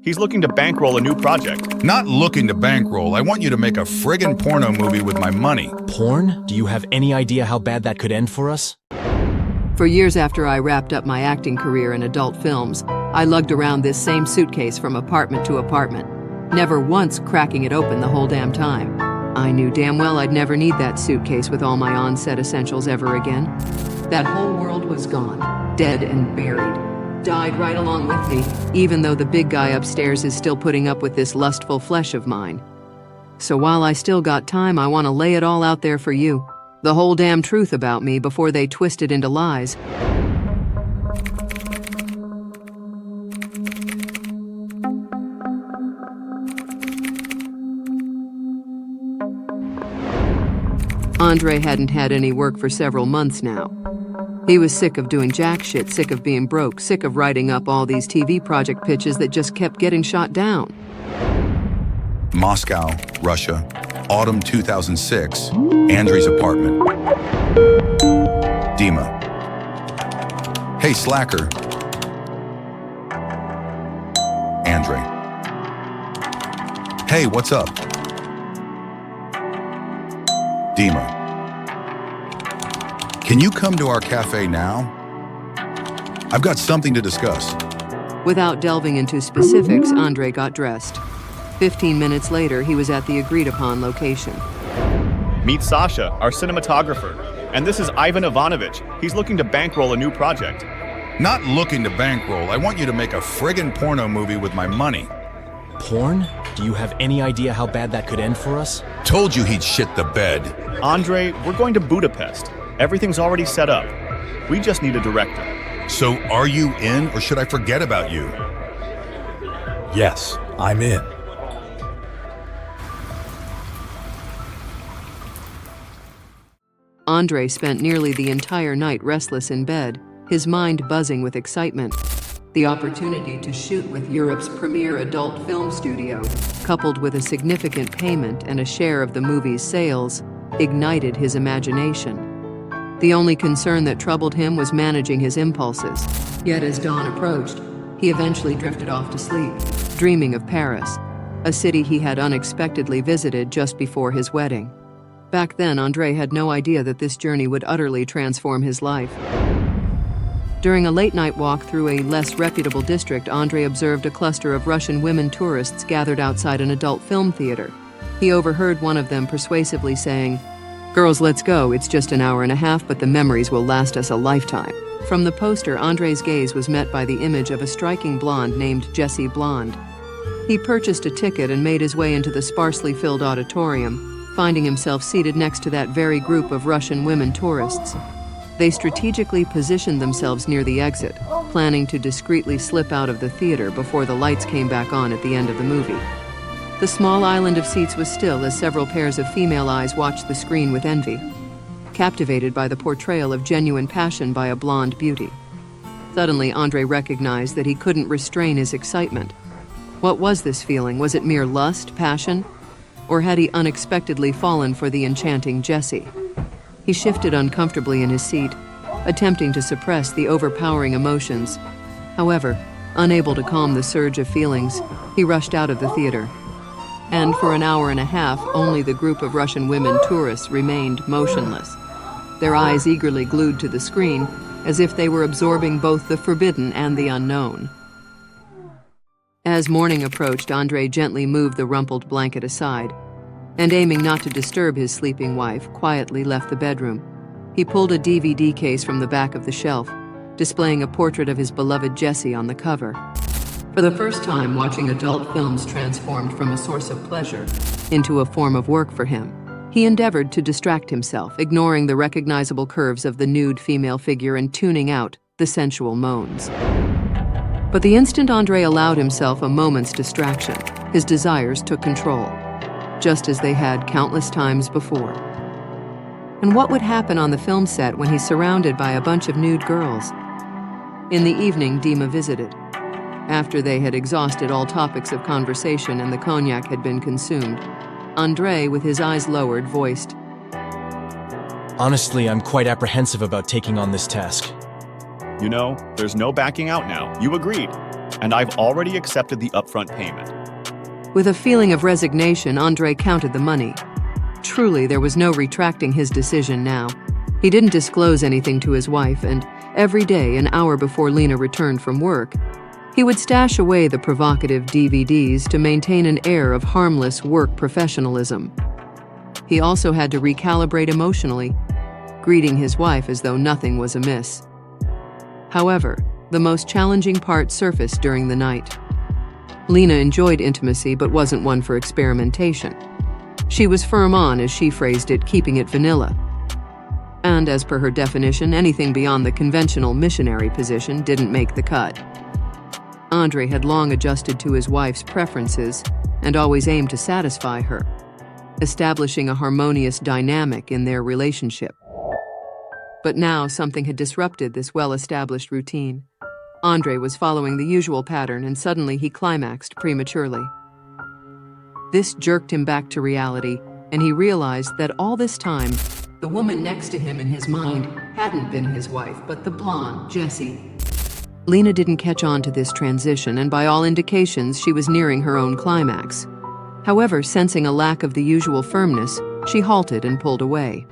He's looking to bankroll a new project. Not looking to bankroll. I want you to make a friggin' porno movie with my money. Porn? Do you have any idea how bad that could end for us? For years after I wrapped up my acting career in adult films, I lugged around this same suitcase from apartment to apartment, never once cracking it open the whole damn time. I knew damn well I'd never need that suitcase with all my on-set essentials ever again. That whole world was gone, dead and buried. Died right along with me, even though the big guy upstairs is still putting up with this lustful flesh of mine. So while I still got time, I want to lay it all out there for you. The whole damn truth about me before they twist it into lies. Andrei hadn't had any work for several months now. He was sick of doing jack shit, sick of being broke, sick of writing up all these TV project pitches that just kept getting shot down. Moscow, Russia, autumn 2006, Andrei's apartment. Dima. Hey, slacker. Andrei. Hey, what's up? Dima. Can you come to our cafe now? I've got something to discuss. Without delving into specifics, Andrei got dressed. 15 minutes later, he was at the agreed-upon location. Meet Sasha, our cinematographer. And this is Ivan Ivanovich. He's looking to bankroll a new project. Not looking to bankroll. I want you to make a friggin' porno movie with my money. Porn? Do you have any idea how bad that could end for us? Told you he'd shit the bed. Andrei, we're going to Budapest. Everything's already set up. We just need a director. So are you in, or should I forget about you? Yes, I'm in. Andrei spent nearly the entire night restless in bed, his mind buzzing with excitement. The opportunity to shoot with Europe's premier adult film studio, coupled with a significant payment and a share of the movie's sales, ignited his imagination. The only concern that troubled him was managing his impulses. Yet as dawn approached, he eventually drifted off to sleep, dreaming of Paris, a city he had unexpectedly visited just before his wedding. Back then, Andrei had no idea that this journey would utterly transform his life. During a late-night walk through a less reputable district, Andrei observed a cluster of Russian women tourists gathered outside an adult film theater. He overheard one of them persuasively saying, "Girls, let's go. It's just an hour and a half, but the memories will last us a lifetime." From the poster, Andrei's gaze was met by the image of a striking blonde named Jessie Blonde. He purchased a ticket and made his way into the sparsely filled auditorium, finding himself seated next to that very group of Russian women tourists. They strategically positioned themselves near the exit, planning to discreetly slip out of the theater before the lights came back on at the end of the movie. The small island of seats was still as several pairs of female eyes watched the screen with envy, captivated by the portrayal of genuine passion by a blonde beauty. Suddenly, Andrei recognized that he couldn't restrain his excitement. What was this feeling? Was it mere lust, passion? Or had he unexpectedly fallen for the enchanting Jessie? He shifted uncomfortably in his seat, attempting to suppress the overpowering emotions. However, unable to calm the surge of feelings, he rushed out of the theater. And for an hour and a half, only the group of Russian women tourists remained motionless, their eyes eagerly glued to the screen, as if they were absorbing both the forbidden and the unknown. As morning approached, Andrei gently moved the rumpled blanket aside, and aiming not to disturb his sleeping wife, quietly left the bedroom. He pulled a DVD case from the back of the shelf, displaying a portrait of his beloved Jessie on the cover. For the first time, watching adult films transformed from a source of pleasure into a form of work for him. He endeavored to distract himself, ignoring the recognizable curves of the nude female figure and tuning out the sensual moans. But the instant Andrei allowed himself a moment's distraction, his desires took control, just as they had countless times before. And what would happen on the film set when he's surrounded by a bunch of nude girls? In the evening, Dima visited. After they had exhausted all topics of conversation and the cognac had been consumed, Andrei, with his eyes lowered, voiced, Honestly, I'm quite apprehensive about taking on this task. You know, there's no backing out now. You agreed. and I've already accepted the upfront payment. With a feeling of resignation, Andrei counted the money. Truly, there was no retracting his decision now. He didn't disclose anything to his wife, and every day, an hour before Lena returned from work, he would stash away the provocative DVDs to maintain an air of harmless work professionalism. He also had to recalibrate emotionally, greeting his wife as though nothing was amiss. However, the most challenging part surfaced during the night. Lena enjoyed intimacy but wasn't one for experimentation. She was firm on, as she phrased it, keeping it vanilla. And as per her definition, anything beyond the conventional missionary position didn't make the cut. Andrei had long adjusted to his wife's preferences and always aimed to satisfy her, establishing a harmonious dynamic in their relationship. But now something had disrupted this well-established routine. Andrei was following the usual pattern, and suddenly he climaxed prematurely. This jerked him back to reality, and he realized that all this time, the woman next to him in his mind hadn't been his wife, but the blonde, Jessie. Lena didn't catch on to this transition, and by all indications, she was nearing her own climax. However, sensing a lack of the usual firmness, she halted and pulled away.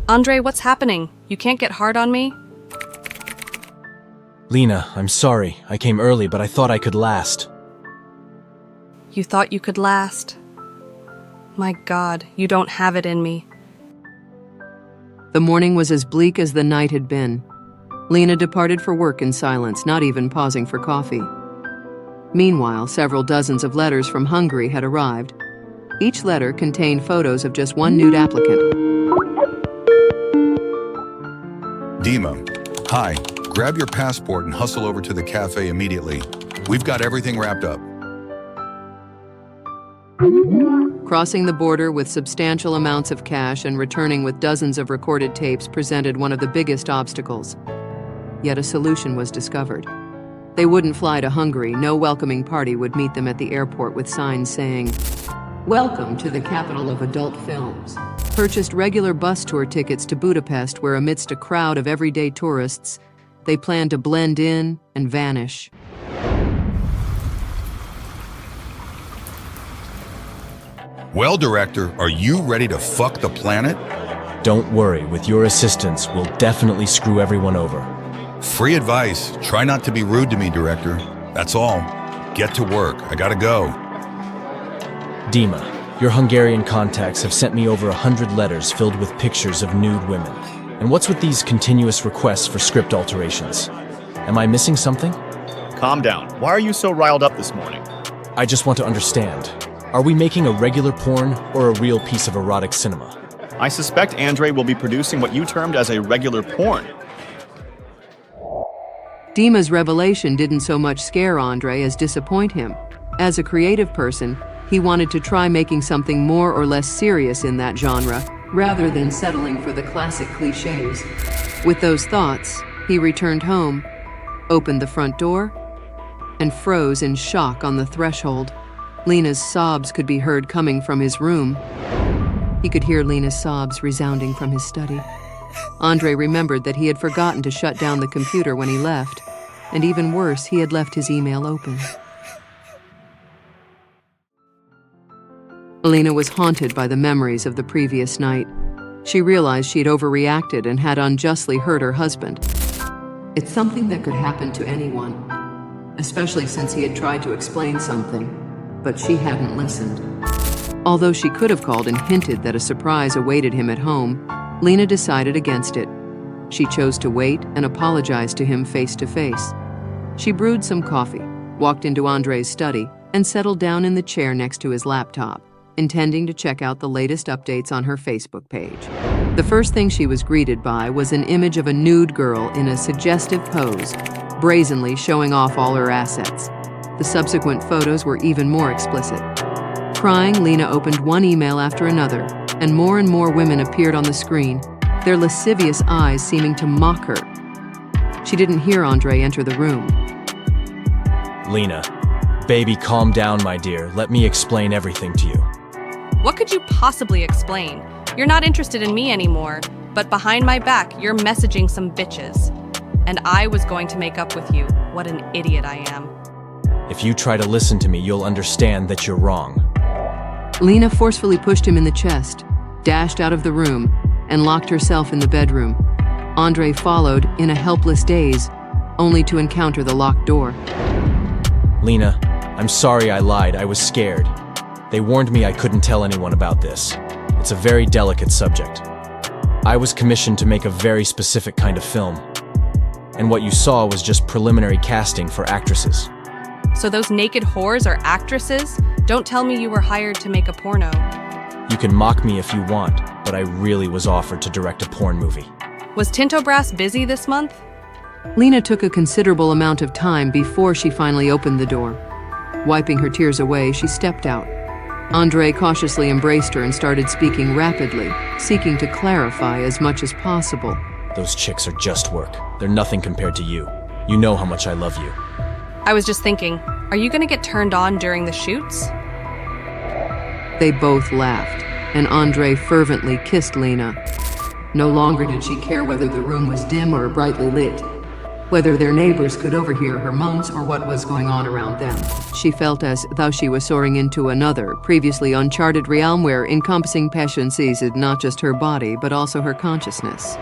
Andrei, what's happening? You can't get hard on me? Lena, I'm sorry. I came early, but I thought I could last. You thought you could last? My God, you don't have it in me. The morning was as bleak as the night had been. Lena departed for work in silence, not even pausing for coffee. Meanwhile, several dozens of letters from Hungary had arrived. Each letter contained photos of just one nude applicant. Dima, hi. Grab your passport and hustle over to the cafe immediately. We've got everything wrapped up. Crossing the border with substantial amounts of cash and returning with dozens of recorded tapes presented one of the biggest obstacles. Yet a solution was discovered. They wouldn't fly to Hungary. No welcoming party would meet them at the airport with signs saying, "Welcome to the capital of adult films." Purchased regular bus tour tickets to Budapest, where amidst a crowd of everyday tourists, they planned to blend in and vanish. Well, director, are you ready to fuck the planet? Don't worry, with your assistance, we'll definitely screw everyone over. Free advice. Try not to be rude to me, director. That's all. Get to work. I gotta go. Dima, your Hungarian contacts have sent me over 100 letters filled with pictures of nude women. And what's with these continuous requests for script alterations? Am I missing something? Calm down. Why are you so riled up this morning? I just want to understand. Are we making a regular porn or a real piece of erotic cinema? I suspect Andrei will be producing what you termed as a regular porn. Dima's revelation didn't so much scare Andrei as disappoint him. As a creative person, he wanted to try making something more or less serious in that genre, rather than settling for the classic cliches. With those thoughts, he returned home, opened the front door, and froze in shock on the threshold. Lena's sobs could be heard coming from his room. He could hear Lena's sobs resounding from his study. Andrei remembered that he had forgotten to shut down the computer when he left, and even worse, he had left his email open. Lena was haunted by the memories of the previous night. She realized she had overreacted and had unjustly hurt her husband. It's something that could happen to anyone, especially since he had tried to explain something, but she hadn't listened. Although she could have called and hinted that a surprise awaited him at home, Lena decided against it. She chose to wait and apologize to him face to face. She brewed some coffee, walked into Andrei's study, and settled down in the chair next to his laptop, intending to check out the latest updates on her Facebook page. The first thing she was greeted by was an image of a nude girl in a suggestive pose, brazenly showing off all her assets. The subsequent photos were even more explicit. Crying, Lena opened one email after another, and more women appeared on the screen, their lascivious eyes seeming to mock her. She didn't hear Andrei enter the room. Lena, baby, calm down, my dear. Let me explain everything to you. What could you possibly explain? You're not interested in me anymore, but behind my back, you're messaging some bitches. And I was going to make up with you. What an idiot I am. If you try to listen to me, you'll understand that you're wrong. Lena forcefully pushed him in the chest, dashed out of the room, and locked herself in the bedroom. Andrei followed in a helpless daze, only to encounter the locked door. Lena, I'm sorry I lied. I was scared. They warned me I couldn't tell anyone about this. It's a very delicate subject. I was commissioned to make a very specific kind of film. And what you saw was just preliminary casting for actresses. So those naked whores are actresses? Don't tell me you were hired to make a porno. You can mock me if you want, but I really was offered to direct a porn movie. Was Tinto Brass busy this month? Lena took a considerable amount of time before she finally opened the door. Wiping her tears away, she stepped out. Andrei cautiously embraced her and started speaking rapidly, seeking to clarify as much as possible. Those chicks are just work. They're nothing compared to you. You know how much I love you. I was just thinking, are you gonna get turned on during the shoots? They both laughed, and Andrei fervently kissed Lena. No longer did she care whether the room was dim or brightly lit, whether their neighbors could overhear her moans or what was going on around them. She felt as though she was soaring into another, previously uncharted realm where encompassing passion seized not just her body, but also her consciousness.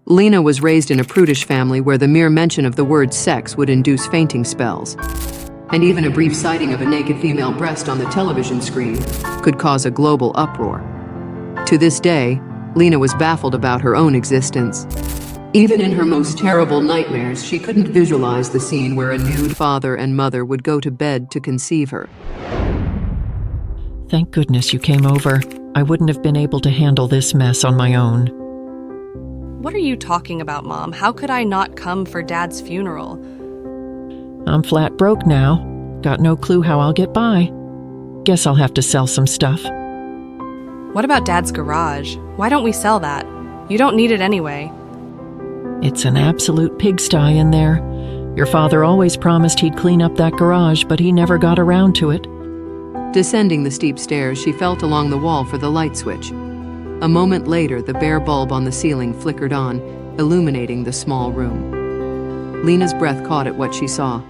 Lena was raised in a prudish family where the mere mention of the word sex would induce fainting spells. And even a brief sighting of a naked female breast on the television screen could cause a global uproar. To this day, Lena was baffled about her own existence. Even in her most terrible nightmares, she couldn't visualize the scene where a nude father and mother would go to bed to conceive her. Thank goodness you came over. I wouldn't have been able to handle this mess on my own. What are you talking about, Mom? How could I not come for Dad's funeral? I'm flat broke now. Got no clue how I'll get by. Guess I'll have to sell some stuff. What about Dad's garage? Why don't we sell that? You don't need it anyway. It's an absolute pigsty in there. Your father always promised he'd clean up that garage, but he never got around to it. Descending the steep stairs, she felt along the wall for the light switch. A moment later, the bare bulb on the ceiling flickered on, illuminating the small room. Lena's breath caught at what she saw.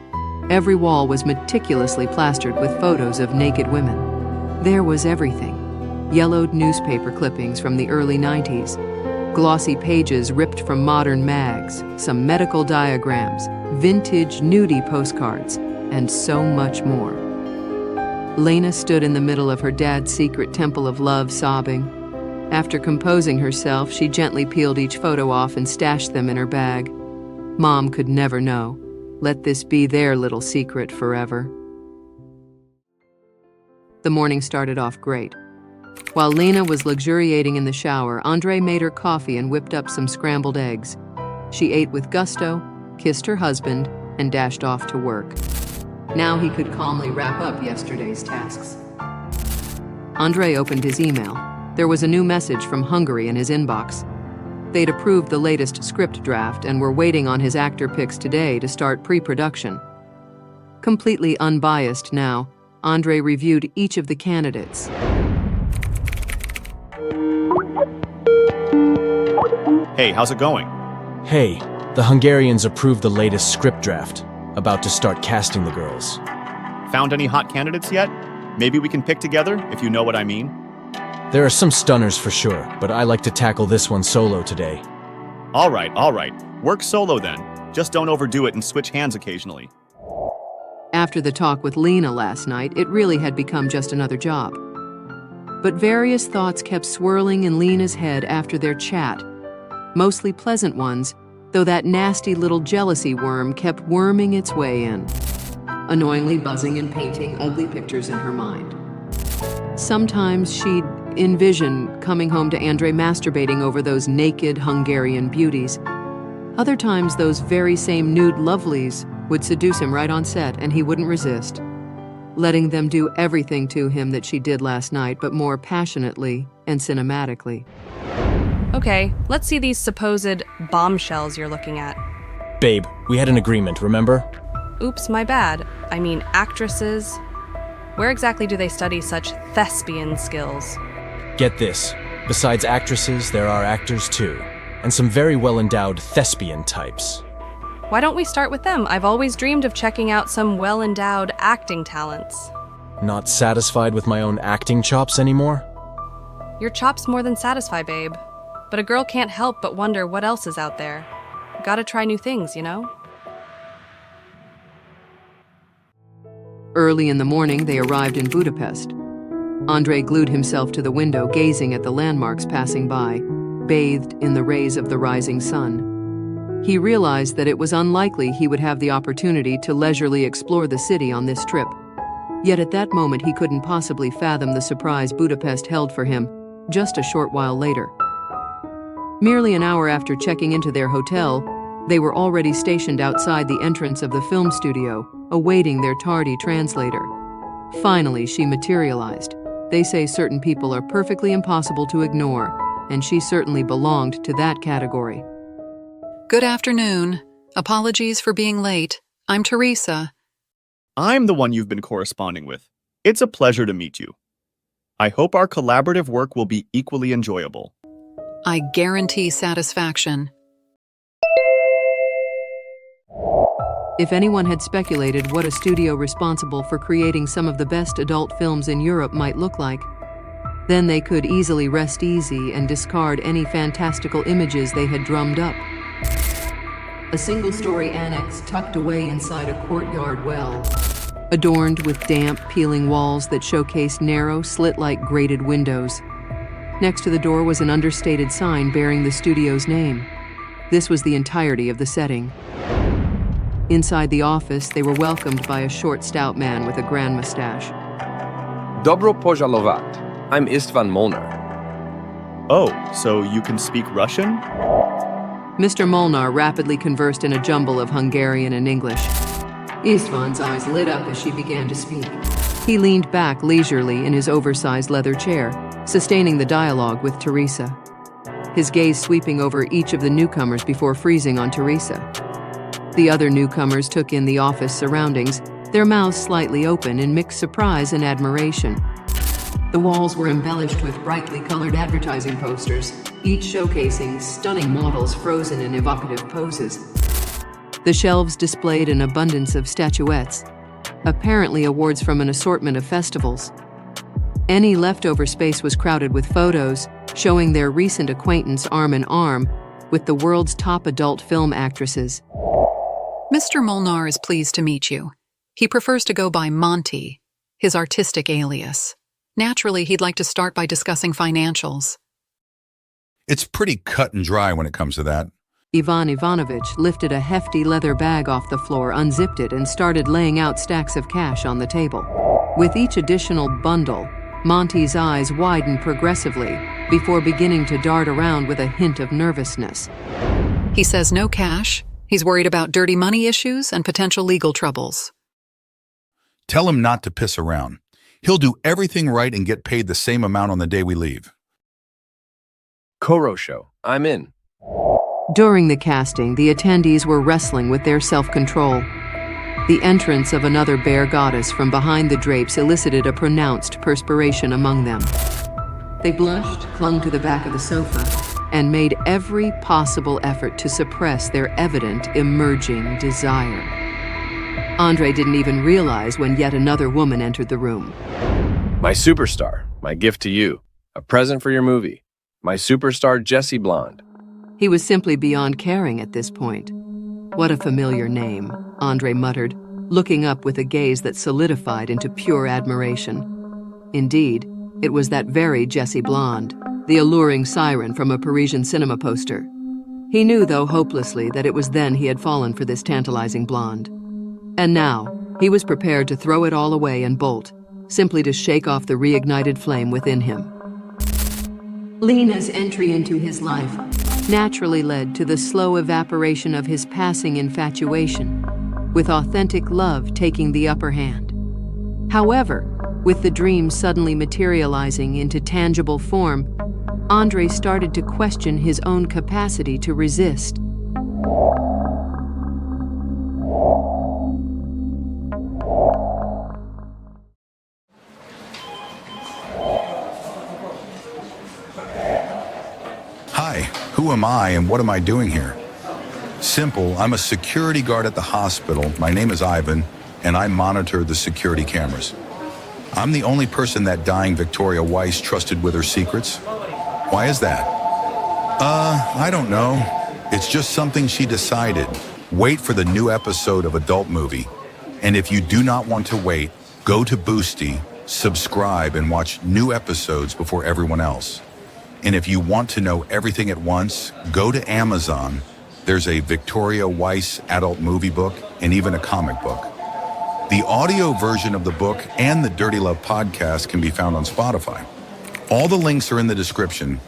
Every wall was meticulously plastered with photos of naked women. There was everything. Yellowed newspaper clippings from the early 90s, glossy pages ripped from modern mags, some medical diagrams, vintage nudie postcards, and so much more. Lena stood in the middle of her dad's secret temple of love, sobbing. After composing herself, she gently peeled each photo off and stashed them in her bag. Mom could never know. Let this be their little secret forever. The morning started off great. While Lena was luxuriating in the shower, Andrei made her coffee and whipped up some scrambled eggs. She ate with gusto, kissed her husband, and dashed off to work. Now he could calmly wrap up yesterday's tasks. Andrei opened his email. There was a new message from Hungary in his inbox. They'd approved the latest script draft and were waiting on his actor picks today to start pre-production. Completely unbiased now, Andrei reviewed each of the candidates. Hey, how's it going? Hey, the Hungarians approved the latest script draft. About to start casting the girls. Found any hot candidates yet? Maybe we can pick together, if you know what I mean. There are some stunners for sure, but I like to tackle this one solo today. All right. Work solo then. Just don't overdo it and switch hands occasionally. After the talk with Lena last night, it really had become just another job. But various thoughts kept swirling in Lena's head after their chat. Mostly pleasant ones, though that nasty little jealousy worm kept worming its way in, annoyingly buzzing and painting ugly pictures in her mind. Sometimes she'd envision coming home to Andrei masturbating over those naked Hungarian beauties. Other times, those very same nude lovelies would seduce him right on set, and he wouldn't resist, letting them do everything to him that she did last night, but more passionately and cinematically. Okay, let's see these supposed bombshells you're looking at. Babe, we had an agreement, remember? Oops, my bad. I mean actresses. Where exactly do they study such thespian skills? Get this. Besides actresses, there are actors too. and some very well-endowed thespian types. Why don't we start with them? I've always dreamed of checking out some well-endowed acting talents. Not satisfied with my own acting chops anymore? Your chops more than satisfy, babe. But a girl can't help but wonder what else is out there. Gotta try new things, you know? Early in the morning, they arrived in Budapest. Andrei glued himself to the window, gazing at the landmarks passing by, bathed in the rays of the rising sun. He realized that it was unlikely he would have the opportunity to leisurely explore the city on this trip. Yet at that moment, he couldn't possibly fathom the surprise Budapest held for him just a short while later. Merely an hour after checking into their hotel, they were already stationed outside the entrance of the film studio, awaiting their tardy translator. Finally, she materialized. They say certain people are perfectly impossible to ignore, and she certainly belonged to that category. Good afternoon. Apologies for being late. I'm Teresa. I'm the one you've been corresponding with. It's a pleasure to meet you. I hope our collaborative work will be equally enjoyable. I guarantee satisfaction. If anyone had speculated what a studio responsible for creating some of the best adult films in Europe might look like, then they could easily rest easy and discard any fantastical images they had drummed up. A single-story annex tucked away inside a courtyard well, adorned with damp, peeling walls that showcased narrow, slit-like grated windows. Next to the door was an understated sign bearing the studio's name. This was the entirety of the setting. Inside the office, they were welcomed by a short, stout man with a grand mustache. Dobro požalovat. I'm Istvan Molnar. Oh, so you can speak Russian? Mr. Molnar rapidly conversed in a jumble of Hungarian and English. Istvan's eyes lit up as she began to speak. He leaned back leisurely in his oversized leather chair, sustaining the dialogue with Teresa, his gaze sweeping over each of the newcomers before freezing on Teresa. The other newcomers took in the office surroundings, their mouths slightly open in mixed surprise and admiration. The walls were embellished with brightly colored advertising posters, each showcasing stunning models frozen in evocative poses. The shelves displayed an abundance of statuettes, apparently awards from an assortment of festivals. Any leftover space was crowded with photos showing their recent acquaintance arm in arm with the world's top adult film actresses. Mr. Molnar is pleased to meet you. He prefers to go by Monty, his artistic alias. Naturally, he'd like to start by discussing financials. It's pretty cut and dry when it comes to that. Ivan Ivanovich lifted a hefty leather bag off the floor, unzipped it, and started laying out stacks of cash on the table. With each additional bundle, Monty's eyes widened progressively before beginning to dart around with a hint of nervousness. He says no cash. He's worried about dirty money issues and potential legal troubles. Tell him not to piss around. He'll do everything right and get paid the same amount on the day we leave. Koro show. I'm in. During the casting, the attendees were wrestling with their self-control. The entrance of another bear goddess from behind the drapes elicited a pronounced perspiration among them. They blushed, clung to the back of the sofa, and made every possible effort to suppress their evident emerging desire. Andrei didn't even realize when yet another woman entered the room. My superstar. My gift to you. A present for your movie. My superstar Jessie Blonde. He was simply beyond caring at this point. What a familiar name, Andrei muttered, looking up with a gaze that solidified into pure admiration. Indeed, it was that very Jessie Blonde, the alluring siren from a Parisian cinema poster. He knew, though hopelessly, that it was then he had fallen for this tantalizing blonde. And now, he was prepared to throw it all away and bolt, simply to shake off the reignited flame within him. Lena's entry into his life naturally led to the slow evaporation of his passing infatuation, with authentic love taking the upper hand. However, with the dream suddenly materializing into tangible form, Andrei started to question his own capacity to resist. Hi, who Who am I and what am I doing here? Simple, I'm a security guard at the hospital. My name is Ivan, and I monitor the security cameras. I'm the only person that dying Victoria Weiss trusted with her secrets. Why is that? I don't know. It's just something she decided. Wait for the new episode of Adult Movie. And if you do not want to wait, go to Boosty, subscribe, and watch new episodes before everyone else. And if you want to know everything at once, go to Amazon. There's a Victoria Weiss adult movie book and even a comic book. The audio version of the book and the Dirty Love podcast can be found on Spotify. All the links are in the description.